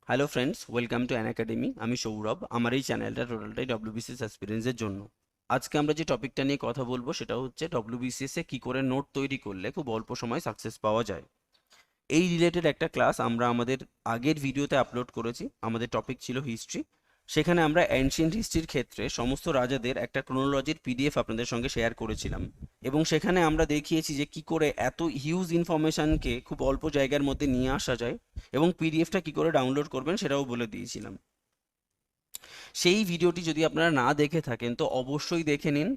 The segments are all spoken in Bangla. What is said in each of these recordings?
Hello friends, welcome to an academy. আমি সৌরভ। আমার এই চ্যানেলটা টোটালটাই WBCS অ্যাসপিরেন্টসের জন্য। আজকে আমরা যে টপিকটা নিয়ে কথা বলবো সেটা হচ্ছে WBCS এ কী করে নোট তৈরি করলে খুব অল্প সময়ে সাকসেস পাওয়া যায়। এই রিলেটেড একটা ক্লাস আমরা আমাদের আগের ভিডিওতে আপলোড করেছি। আমাদের টপিক ছিল হিস্ট্রি। সেখানে আমরা অ্যানশিয়েন্ট হিস্ট্রির ক্ষেত্রে সমস্ত রাজাদের একটা ক্রোনোলজির পিডিএফ আপনাদের সঙ্গে শেয়ার করেছিলাম, এবং সেখানে আমরা দেখিয়েছি যে কি করে এত হিউজ ইনফরমেশনকে খুব অল্প জায়গার মধ্যে নিয়ে আসা যায়, এবং পিডিএফটা কি করে ডাউনলোড করবেন সেটাও বলে দিয়েছিলাম। সেই ভিডিওটি যদি আপনারা না দেখে থাকেন তো অবশ্যই দেখে নিন।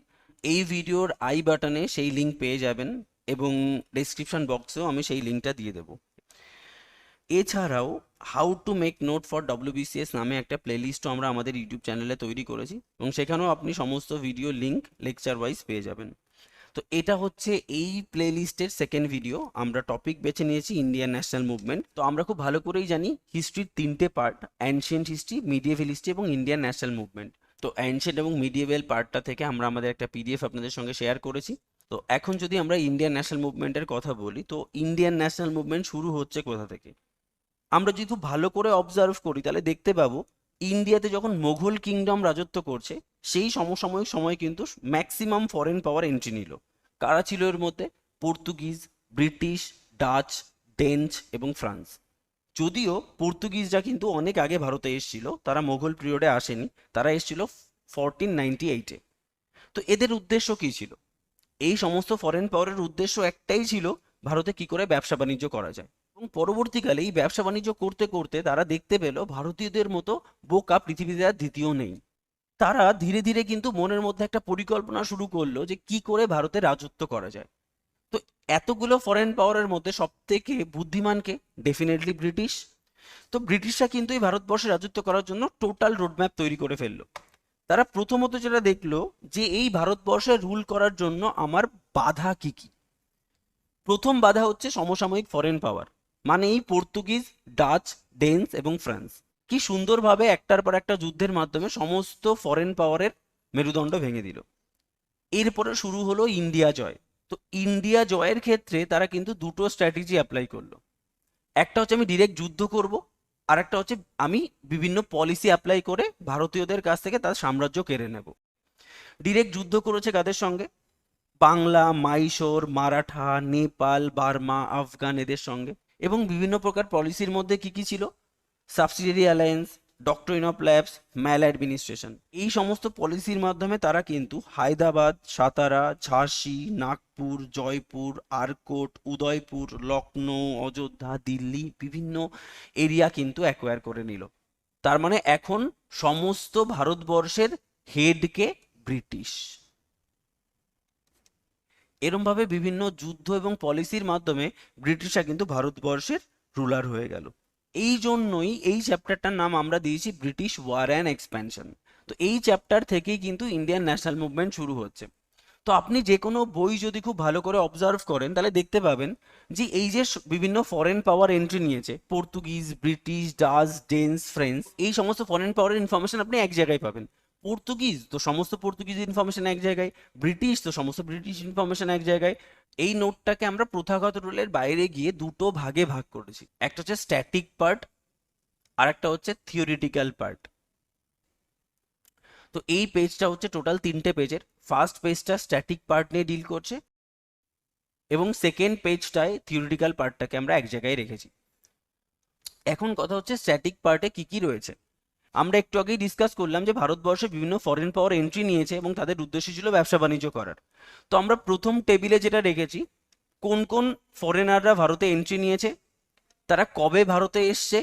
এই ভিডিওর আই বাটনে সেই লিঙ্ক পেয়ে যাবেন, এবং ডেসক্রিপশন বক্সেও আমি সেই লিঙ্কটা দিয়ে দেবো। এছাড়াও how to make note for WBCS নামে একটা প্লেলিস্টও আমরা আমাদের ইউটিউব চ্যানেলে তৈরি করেছি, এবং সেখানেও আপনি সমস্ত ভিডিও লিঙ্ক লেকচার ওয়াইজ পেয়ে যাবেন। তো এটা হচ্ছে এই প্লেলিস্টের সেকেন্ড ভিডিও। আমরা টপিক বেছে নিয়েছি ইন্ডিয়ান ন্যাশনাল মুভমেন্ট। তো আমরা খুব ভালো করেই জানি হিস্ট্রির তিনটে পার্ট: অ্যানশিয়েন্ট হিস্ট্রি, মিডিয়েভাল হিস্ট্রি এবং ইন্ডিয়ান ন্যাশনাল মুভমেন্ট। তো অ্যানশিয়েন্ট এবং মিডিয়েভাল পার্টটা থেকে আমরা আমাদের একটা পিডিএফ আপনাদের সঙ্গে শেয়ার করেছি। তো এখন যদি আমরা ইন্ডিয়ান ন্যাশনাল মুভমেন্টের কথা বলি, তো ইন্ডিয়ান ন্যাশনাল মুভমেন্ট শুরু হচ্ছে কোথা থেকে? আমরা যদি খুব ভালো করে অবজার্ভ করি তাহলে দেখতে পাবো ইন্ডিয়াতে যখন মোঘল কিংডম রাজত্ব করছে সেই সমসাময়িক সময় কিন্তু ম্যাক্সিমাম ফরেন পাওয়ার এন্ট্রি নিল। কারা ছিল এর মধ্যে? পর্তুগিজ, ব্রিটিশ, ডাচ, ডেঞ্চ এবং ফ্রান্স। যদিও পর্তুগিজরা কিন্তু অনেক আগে ভারতে এসেছিল, তারা মোঘল পিরিয়ডে আসেনি, তারা এসেছিল 1498-এ। তো এদের উদ্দেশ্য কী ছিল? এই সমস্ত ফরেন পাওয়ারের উদ্দেশ্য একটাই ছিল, ভারতে কি করে ব্যবসা বাণিজ্য করা যায়। এবং পরবর্তীকালে এই ব্যবসা বাণিজ্য করতে করতে তারা দেখতে পেল ভারতীয়দের মতো বোকা পৃথিবীতে আর দ্বিতীয় নেই। তারা ধীরে ধীরে কিন্তু মনের মধ্যে একটা পরিকল্পনা শুরু করলো যে কি করে ভারতে রাজত্ব করা যায়। তো এতগুলো ফরেন পাওয়ারের মধ্যে সব থেকে বুদ্ধিমানকে? Definitely British. তো ব্রিটিশরা কিন্তু এই ভারতবর্ষে রাজত্ব করার জন্য টোটাল রোডম্যাপ তৈরি করে ফেললো। তারা প্রথমত যেটা দেখলো যে এই ভারতবর্ষে রুল করার জন্য আমার বাধা কি কি। প্রথম বাধা হচ্ছে সমসাময়িক ফরেন পাওয়ার, মানে এই পর্তুগিজ, ডাচ, ডেন্স এবং ফ্রান্স। কি সুন্দরভাবে একটার পর একটা যুদ্ধের মাধ্যমে সমস্ত ফরেন পাওয়ারের মেরুদণ্ড ভেঙে দিল। এরপরে শুরু হলো ইন্ডিয়া জয়। তো ইন্ডিয়া জয়ের ক্ষেত্রে তারা কিন্তু দুটো স্ট্র্যাটেজি অ্যাপ্লাই করলো। একটা হচ্ছে আমি ডিরেক্ট যুদ্ধ করব, আর একটা হচ্ছে আমি বিভিন্ন পলিসি অ্যাপ্লাই করে ভারতীয়দের কাছ থেকে তার সাম্রাজ্য কেড়ে নেব। ডিরেক্ট যুদ্ধ করেছে কাদের সঙ্গে? বাংলা, মাইশোর, মারাঠা, নেপাল, বার্মা, আফগান এদের সঙ্গে। এবং বিভিন্ন প্রকার পলিসির মধ্যে কি কি ছিল? Subsidiary alliance, doctrine of lapse, maladministration. এই সমস্ত পলিসির মাধ্যমে তারা কিন্তু হায়দ্রাবাদ, সাতারা, ঝাঁসি, নাগপুর, জয়পুর, আরকোট, উদয়পুর, লখনৌ, অযোধ্যা, দিল্লি বিভিন্ন এরিয়া কিন্তু অ্যাকোয়ার করে নিল। তার মানে এখন সমস্ত ভারতবর্ষের হেডকে ব্রিটিশ। এরমভাবে বিভিন্ন যুদ্ধ এবং পলিসির মাধ্যমে ব্রিটিশরা কিন্তু ভারতবর্ষের রুলার হয়ে গেল। এই জন্যই এই চ্যাপ্টারটার নাম আমরা দিয়েছি ব্রিটিশ ওয়ার অ্যান্ড এক্সপ্যানশন। তো এই চ্যাপ্টার থেকেই কিন্তু ইন্ডিয়ান ন্যাশনাল মুভমেন্ট শুরু হচ্ছে। তো আপনি যে কোনো বই যদি খুব ভালো করে অবজার্ভ করেন তাহলে দেখতে পাবেন যে এই যে বিভিন্ন ফরেন পাওয়ার এন্ট্রি নিয়েছে, Portuguese, British, Dutch, Danes, French, এই সমস্ত ফরেন পাওয়ারের ইনফরমেশন আপনি এক জায়গায় পাবেন। পর্তুগিজ তো সমস্ত পর্তুগিজ ইনফরমেশন এক জায়গায়, ব্রিটিশ তো সমস্ত ব্রিটিশ ইনফরমেশন এক জায়গায়। এই নোটটাকে আমরা প্রথাগত রুলের বাইরে গিয়ে দুটো ভাগে ভাগ করেছি, একটা হচ্ছে স্ট্যাটিক পার্ট, আর একটা হচ্ছে থিওরিটিক্যাল পার্ট। তো এই পেজটা হচ্ছে টোটাল তিনটে পেজের। ফার্স্ট পেজটা স্ট্যাটিক পার্ট নিয়ে ডিল করছে, এবং সেকেন্ড পেজটায় থিওরিটিক্যাল পার্টটাকে আমরা এক জায়গায় রেখেছি। এখন কথা হচ্ছে স্ট্যাটিক পার্টে কি কি রয়েছে। আমরা একটু আগেই ডিসকাস করলাম যে ভারতবর্ষে বিভিন্ন ফরেন পাওয়ার এন্ট্রি নিয়েছে এবং তাদের উদ্দেশ্য ছিল ব্যবসা বাণিজ্য করার। তো আমরা প্রথম টেবিলে যেটা রেখেছি, কোন কোন ফরেনাররা ভারতে এন্ট্রি নিয়েছে, তারা কবে ভারতে এসছে,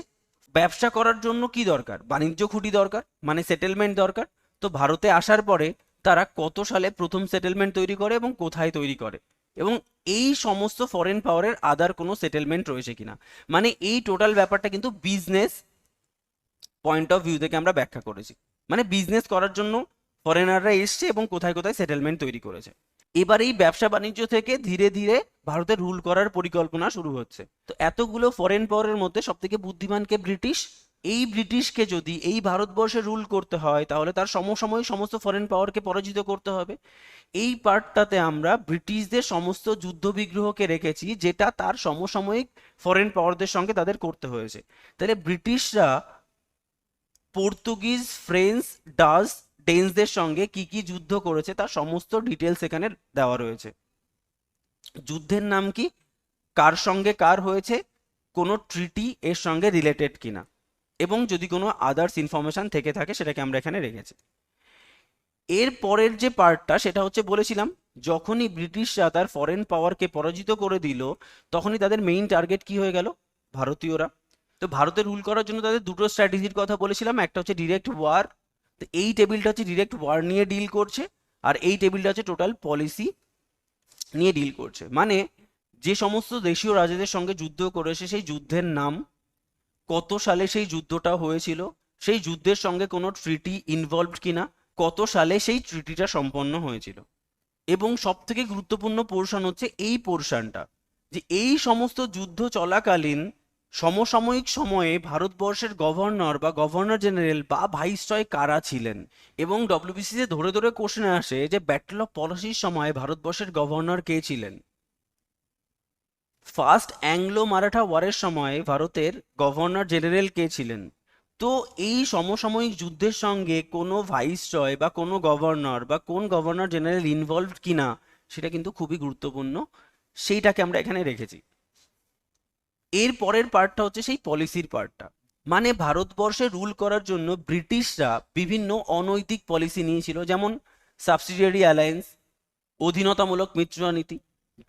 ব্যবসা করার জন্য কি দরকার, বাণিজ্য খুঁটি দরকার, মানে সেটেলমেন্ট দরকার। তো ভারতে আসার পরে তারা কত সালে প্রথম সেটেলমেন্ট তৈরি করে এবং কোথায় তৈরি করে, এবং এই সমস্ত ফরেন পাওয়ারের আদার কোনো সেটেলমেন্ট রয়েছে কিনা। মানে এই টোটাল ব্যাপারটা কিন্তু বিজনেস পয়েন্ট অফ ভিউ থেকে আমরা ব্যাখ্যা করেছি। মানে বিজনেস করার জন্য ফরেনাররা এসছে এবং কোথায় কোথায় সেটেলমেন্ট তৈরি করেছে। এবার এই ব্যবসা বাণিজ্য থেকে ধীরে ধীরে ভারতের রুল করার পরিকল্পনা শুরু হচ্ছে। তো এতগুলো ফরেন পাওয়ারের মধ্যে সব থেকে বুদ্ধিমানকে? ব্রিটিশ। এই ব্রিটিশকে যদি এই ভারতবর্ষে রুল করতে হয় তাহলে তার সমসাময়িক সমস্ত ফরেন পাওয়ারকে পরাজিত করতে হবে। এই পার্টটাতে আমরা ব্রিটিশদের সমস্ত যুদ্ধ বিগ্রহকে রেখেছি, যেটা তার সমসাময়িক ফরেন পাওয়ারদের সঙ্গে তাদের করতে হয়েছে। তাহলে ব্রিটিশরা পর্তুগিজ, ফ্রেঞ্চ, ডাচ, ডেনসদের সঙ্গে কি কি যুদ্ধ করেছে তার সমস্ত ডিটেলস এখানে দেওয়া রয়েছে। যুদ্ধের নাম কি, কার সঙ্গে কার হয়েছে, কোনো ট্রিটি এর সঙ্গে রিলেটেড কিনা, এবং যদি কোনো আদার্স ইনফরমেশন থেকে থাকে সেটাকে আমরা এখানে রেখেছি। এর পরের যে পার্টটা সেটা হচ্ছে বলেছিলাম, যখনই ব্রিটিশরা তার ফরেন পাওয়ারকে পরাজিত করে দিল তখনই তাদের মেইন টার্গেট কি হয়ে গেল, ভারতীয়রা। তো ভারতে রুল করার জন্য তাদের দুটো স্ট্র্যাটেজির কথা বলেছিলাম, একটা হচ্ছে ডিরেক্ট ওয়ার। তো এই টেবিলটা হচ্ছে ডিরেক্ট ওয়ার নিয়ে ডিল করছে, আর এই টেবিলটা হচ্ছে টোটাল পলিসি নিয়ে ডিল করছে। মানে যে সমস্ত দেশীয় রাজাদের সঙ্গে যুদ্ধ করেছে সেই যুদ্ধের নাম, কত সালে সেই যুদ্ধটা হয়েছিল, সেই যুদ্ধের সঙ্গে কোনো ট্রিটি ইনভলভড কিনা, কত সালে সেই ট্রিটিটা সম্পন্ন হয়েছিল। এবং সব থেকে গুরুত্বপূর্ণ পোর্শন হচ্ছে এই পোর্শনটা, যে এই সমস্ত যুদ্ধ চলাকালীন সমসাময়িক সময়ে ভারতবর্ষের গভর্নর বা গভর্নর জেনারেল বা ভাইসরয় কারা ছিলেন। এবং ডব্লিউবিসিসি ধরে ধরে কোশ্চেন আসে যে ব্যাটল অফ পলাশির সময় ভারতবর্ষের গভর্নর কে ছিলেন, ফার্স্ট অ্যাংলো মারাঠা ওয়ারের সময় ভারতের গভর্নর জেনারেল কে ছিলেন। তো এই সমসাময়িক যুদ্ধের সঙ্গে কোনো ভাইসরয় বা কোনো গভর্নর বা কোন গভর্নর জেনারেল ইনভলভড কিনা সেটা কিন্তু খুবই গুরুত্বপূর্ণ, সেইটাকে আমরা এখানে রেখেছি। এর পরের পার্টটা হচ্ছে সেই পলিসির পার্টটা, মানে ভারতবর্ষে রুল করার জন্য ব্রিটিশরা বিভিন্ন অনৈতিক পলিসি নিয়েছিল, যেমন সাবসিডিয়ারি অ্যালায়েন্স, অধীনতামূলক মিত্রতা নীতি,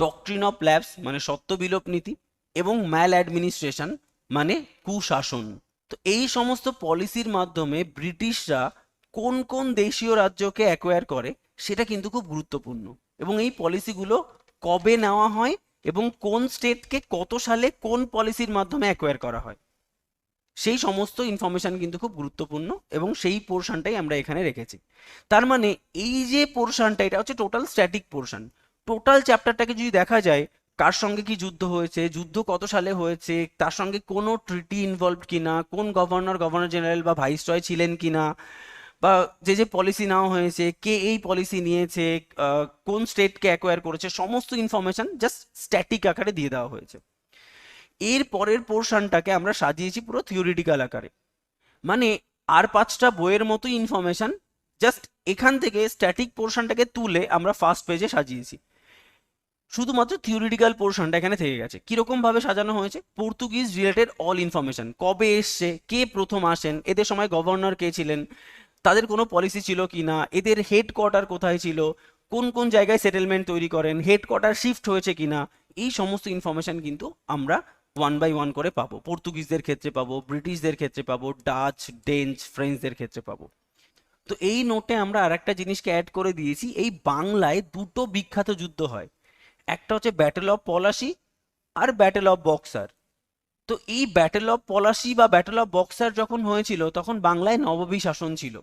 ডক্ট্রিন অফ ল্যাপস মানে সত্য বিলোপ নীতি, এবং ম্যাল অ্যাডমিনিস্ট্রেশন মানে কুশাসন। তো এই সমস্ত পলিসির মাধ্যমে ব্রিটিশরা কোন কোন দেশীয় রাজ্যকে অ্যাকোয়ার করে সেটা কিন্তু খুব গুরুত্বপূর্ণ, এবং এই পলিসিগুলো কবে নেওয়া হয় এবং কোন স্টেটকে কত সালে কোন পলিসির মাধ্যমে অ্যাকোয়ার করা হয় সেই সমস্ত ইনফরমেশন কিন্তু খুব গুরুত্বপূর্ণ, এবং সেই পোর্শনটাই আমরা এখানে রেখেছি। তার মানে এই যে পোর্শনটা এটা হচ্ছে টোটাল স্ট্যাটিক পোর্শন। টোটাল চ্যাপ্টারটাকে যদি দেখা যায়, কার সঙ্গে কি যুদ্ধ হয়েছে, যুদ্ধ কত সালে হয়েছে, তার সঙ্গে কোনো ট্রিটি ইনভলভড কিনা, কোন গভর্নর, গভর্নর জেনারেল বা ভাইসরয় ছিলেন কিনা, বা যে যে পলিসি নেওয়া হয়েছে কে এই পলিসি নিয়েছে, কোন স্টেটকে অ্যাকোয়ার করেছে, সমস্ত ইনফরমেশন জাস্ট স্ট্যাটিক আকারে দিয়ে দেওয়া হয়েছে। এর পরের পোর্শনটাকে আমরা সাজিয়েছি পুরো থিওরিটিক্যাল আকারে, মানে আর পাঁচটা বইয়ের মতো ইনফরমেশন জাস্ট এখান থেকে স্ট্যাটিক পোর্শনটাকে তুলে আমরা ফার্স্ট পেজে সাজিয়েছি। শুধুমাত্র থিওরিটিক্যাল পোর্শনটা এখানে থেকে গেছে। কিরকম ভাবে সাজানো হয়েছে, পর্তুগিজ রিলেটেড অল ইনফরমেশন, কবে এসছে, কে প্রথম আসেন, এদের সময় গভর্নর কে ছিলেন, তাদের কোনো পলিসি ছিল কি না, এদের হেডকোয়ার্টার কোথায় ছিল, কোন কোন জায়গায় সেটেলমেন্ট তৈরি করেন, হেডকোয়ার্টার শিফট হয়েছে কিনা, এই সমস্ত ইনফরমেশন কিন্তু আমরা ওয়ান বাই ওয়ান করে পাবো। পর্তুগিজদের ক্ষেত্রে পাবো, ব্রিটিশদের ক্ষেত্রে পাবো, ডাচ, ডেঞ্চ, ফ্রেঞ্চদের ক্ষেত্রে পাবো। তো এই নোটে আমরা আর একটা জিনিসকে অ্যাড করে দিয়েছি, এই বাংলায় দুটো বিখ্যাত যুদ্ধ হয়, একটা হচ্ছে ব্যাটেল অফ পলাশি আর ব্যাটেল অফ বক্সার। তো এই ব্যাটেল অফ পলাশি বা ব্যাটেল অফ বক্সার যখন হয়েছিল তখন বাংলায় নবাবী শাসন ছিল।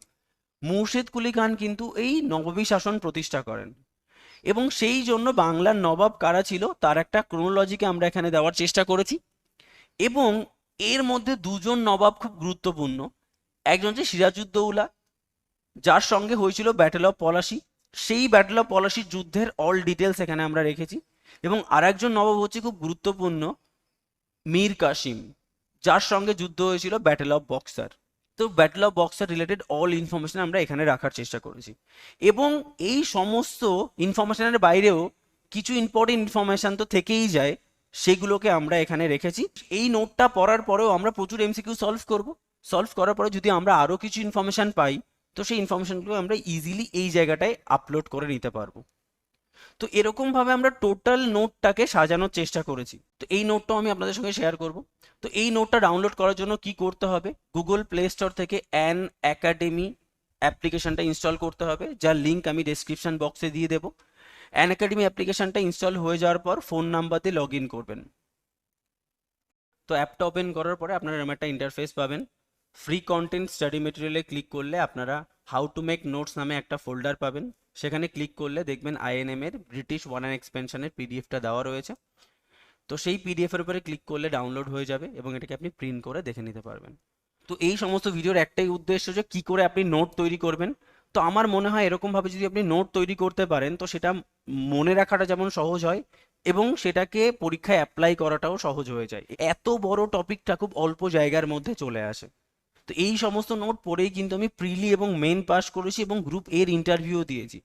মুর্শিদ কুলি খান কিন্তু এই নবাবী শাসন প্রতিষ্ঠা করেন, এবং সেই জন্য বাংলার নবাব কারা ছিল তার একটা ক্রোনোলজিকে আমরা এখানে দেওয়ার চেষ্টা করেছি। এবং এর মধ্যে দুজন নবাব খুব গুরুত্বপূর্ণ, একজন হচ্ছে সিরাজউদ্দৌলা, যার সঙ্গে হয়েছিল ব্যাটেল অফ পলাশি, সেই ব্যাটেল অফ পলাশির যুদ্ধের অল ডিটেলস এখানে আমরা রেখেছি। এবং আরেকজন নবাব হচ্ছে খুব গুরুত্বপূর্ণ, মীর কাসিম, যার সঙ্গে যুদ্ধ হয়েছিল ব্যাটেল অফ বক্সার। তো battle of boxer related all information আমরা এখানে রাখার চেষ্টা করেছি। এবং এই সমস্ত ইনফরমেশনের বাইরেও কিছু ইম্পর্টেন্ট ইনফরমেশন তো থেকেই যায়, সেগুলোকে আমরা এখানে রেখেছি। এই নোটটা পড়ার পরেও আমরা প্রচুর এমসিকিউ সলভ করব, সলভ করার পরে যদি আমরা আরও কিছু ইনফরমেশন পাই তো সেই ইনফরমেশনগুলো আমরা ইজিলি এই জায়গাটায় আপলোড করে নিতে পারবো। তো এরকম ভাবে আমরা টোটাল নোটটাকে সাজানোর চেষ্টা করেছি। তো এই নোটটাও আমি আপনাদের সঙ্গে শেয়ার করব। তো এই নোটটা ডাউনলোড করার জন্য কি করতে হবে, গুগল প্লে স্টোর থেকে অ্যান একাডেমি অ্যাপ্লিকেশনটা ইনস্টল করতে হবে, যার লিঙ্ক আমি ডেসক্রিপশন বক্সে দিয়ে দেবো। অ্যান একাডেমি অ্যাপ্লিকেশনটা ইনস্টল হয়ে যাওয়ার পর ফোন নাম্বার দিয়ে লগ ইন করবেন। তো অ্যাপটা ওপেন করার পরে আপনারা এরকম একটা ইন্টারফেস পাবেন। ফ্রি কন্টেন্ট স্টাডি মেটেরিয়ালে ক্লিক করলে আপনারা হাউ টু মেক নোটস নামে একটা ফোল্ডার পাবেন, সেখানে ক্লিক করলে দেখবেন আইএনএম এর ব্রিটিশ ওয়ান অ্যান্ড এক্সপেনশনের পিডিএফটা দেওয়া রয়েছে। তো সেই পিডিএফ এর উপরে ক্লিক করলে ডাউনলোড হয়ে যাবে এবং এটাকে আপনি প্রিন্ট করে দেখে নিতে পারবেন। তো এই সমস্ত ভিডিওর একটাই উদ্দেশ্য যে কি করে আপনি নোট তৈরি করবেন। তো আমার মনে হয় এরকম ভাবে যদি আপনি নোট তৈরি করতে পারেন তো সেটা মনে রাখাটা যেমন সহজ হয় এবং সেটাকে পরীক্ষায় অ্যাপ্লাই করাটাও সহজ হয়ে যায়। এত বড় টপিকটা খুব অল্প জায়গার মধ্যে চলে আসে। তো এই সমস্ত নোট পড়েই কিন্তু আমি প্রিলি এবং মেন পাস করেছি এবং গ্রুপ এর ইন্টারভিউ দিয়েছি।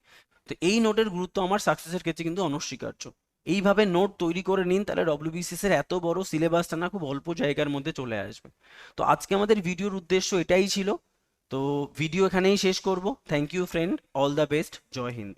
তো এই নোটের গুরুত্ব আমার সাকসেসের ক্ষেত্রে কিন্তু অনস্বীকার্য। এইভাবে নোট তৈরি করে নিন, তাহলে ডব্লিউবিসিএস এর এত বড় সিলেবাসটা না খুব অল্প জায়গার মধ্যে চলে আসবে। তো আজকে আমাদের ভিডিওর উদ্দেশ্য এটাই ছিল। তো ভিডিও এখানেই শেষ করব। Thank you friend, all the best, Jai Hind.